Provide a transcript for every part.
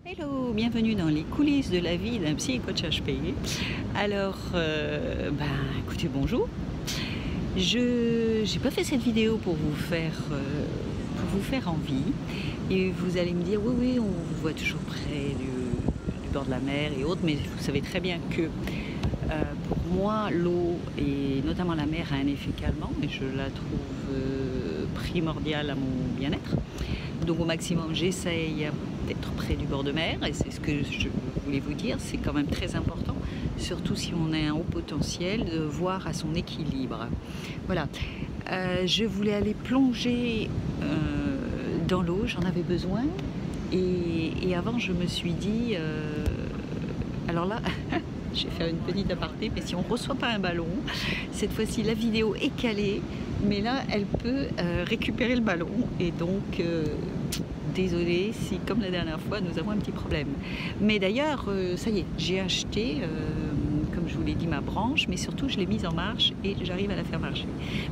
Hello, bienvenue dans les coulisses de la vie d'un psy et coach HP. Alors, écoutez, bonjour. Je n'ai pas fait cette vidéo pour vous faire envie. Et vous allez me dire, oui, on vous voit toujours près du bord de la mer et autres, mais vous savez très bien que pour moi, l'eau et notamment la mer a un effet calmant et je la trouve primordiale à mon bien-être. Donc au maximum, j'essaye d'être près du bord de mer et c'est ce que je voulais vous dire, c'est quand même très important, surtout si on a un haut potentiel, de voir à son équilibre. Voilà, je voulais aller plonger dans l'eau, j'en avais besoin et avant je me suis dit, alors là, je vais faire une petite aparté, mais si on ne reçoit pas un ballon, cette fois-ci la vidéo est calée, mais là elle peut récupérer le ballon et donc désolée si comme la dernière fois nous avons un petit problème. Mais d'ailleurs ça y est, j'ai acheté comme je vous l'ai dit ma branche, mais surtout je l'ai mise en marche et j'arrive à la faire marcher.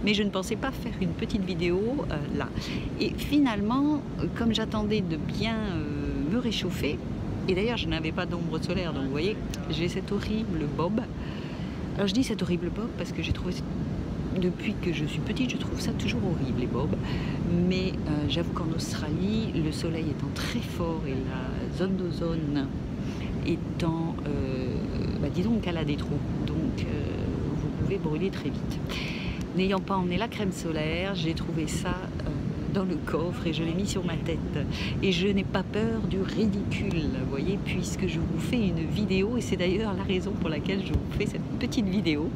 Mais je ne pensais pas faire une petite vidéo là. Et finalement, comme j'attendais de bien me réchauffer, et d'ailleurs je n'avais pas d'ombre solaire, donc vous voyez, j'ai cet horrible bob. Alors je dis cet horrible bob parce que j'ai trouvé, depuis que je suis petite, je trouve ça toujours horrible les bobs. Mais j'avoue qu'en Australie, le soleil étant très fort et la zone d'ozone étant, disons qu'elle a des trous, donc vous pouvez brûler très vite. N'ayant pas emmené la crème solaire, j'ai trouvé ça dans le coffre et je l'ai mis sur ma tête. Et je n'ai pas peur du ridicule, vous voyez, puisque je vous fais une vidéo, et c'est d'ailleurs la raison pour laquelle je vous fais cette petite vidéo.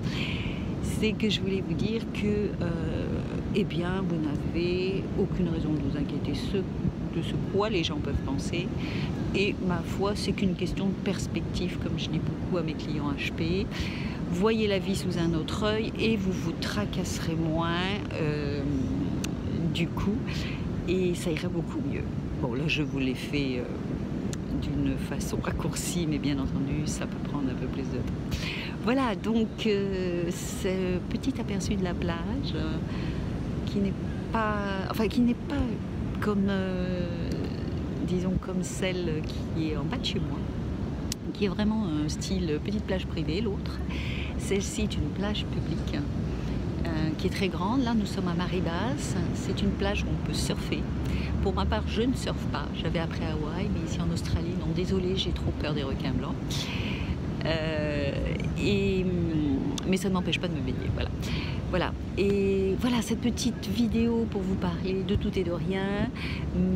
C'est que je voulais vous dire que, eh bien, vous n'avez aucune raison de vous inquiéter de ce quoi les gens peuvent penser. Et ma foi, c'est qu'une question de perspective, comme je dis beaucoup à mes clients HP. Voyez la vie sous un autre œil et vous vous tracasserez moins du coup, et ça irait beaucoup mieux. Bon, là, je vous l'ai fait d'une façon raccourcie, mais bien entendu, ça peut prendre un peu plus de temps. Voilà, donc ce petit aperçu de la plage qui n'est pas comme, disons, comme celle qui est en bas de chez moi, qui est vraiment un style petite plage privée. L'autre, celle-ci est une plage publique qui est très grande. Là, nous sommes à marée basse. C'est une plage où on peut surfer. Pour ma part, je ne surfe pas. J'avais appris à Hawaï, mais ici en Australie, non, désolé, j'ai trop peur des requins blancs. Mais ça ne m'empêche pas de me baigner, voilà. Et voilà cette petite vidéo pour vous parler de tout et de rien,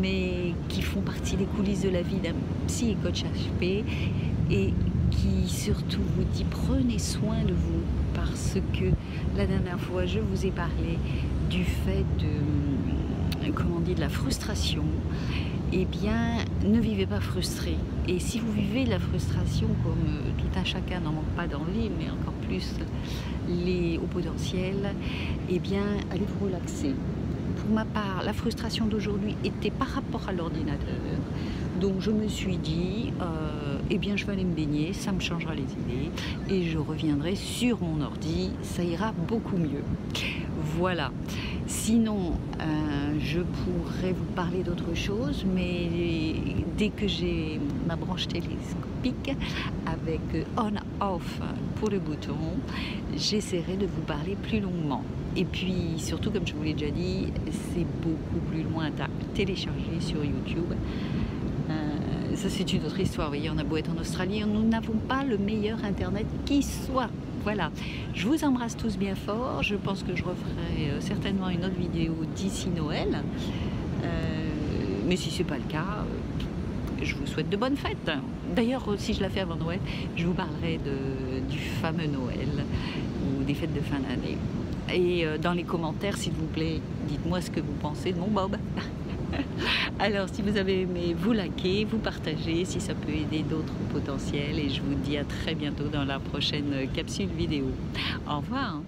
mais qui font partie des coulisses de la vie d'un psy et coach HP, et qui surtout vous dit prenez soin de vous, parce que la dernière fois je vous ai parlé du fait de, comment on dit, de la frustration. Eh bien, ne vivez pas frustré. Et si vous vivez de la frustration, comme tout un chacun n'en manque pas dans le lit, mais encore plus les hauts potentiels, eh bien, allez vous relaxer. Pour ma part, la frustration d'aujourd'hui était par rapport à l'ordinateur. Donc je me suis dit, eh bien je vais aller me baigner, ça me changera les idées, et je reviendrai sur mon ordi, ça ira beaucoup mieux. Voilà. Sinon, je pourrais vous parler d'autre chose, mais dès que j'ai ma branche télescopique avec on-off pour le bouton, j'essaierai de vous parler plus longuement. Et puis surtout, comme je vous l'ai déjà dit, c'est beaucoup plus loin à télécharger sur YouTube. Ça, c'est une autre histoire. Vous voyez, on a beau être en Australie, nous n'avons pas le meilleur internet qui soit. Voilà, je vous embrasse tous bien fort. Je pense que je referai certainement une autre vidéo d'ici Noël. Mais si ce n'est pas le cas, je vous souhaite de bonnes fêtes. D'ailleurs, si je la fais avant Noël, je vous parlerai du fameux Noël ou des fêtes de fin d'année. Et dans les commentaires, s'il vous plaît, dites-moi ce que vous pensez de mon bob. Alors, si vous avez aimé, vous likez, vous partagez, si ça peut aider d'autres potentiels. Et je vous dis à très bientôt dans la prochaine capsule vidéo. Au revoir.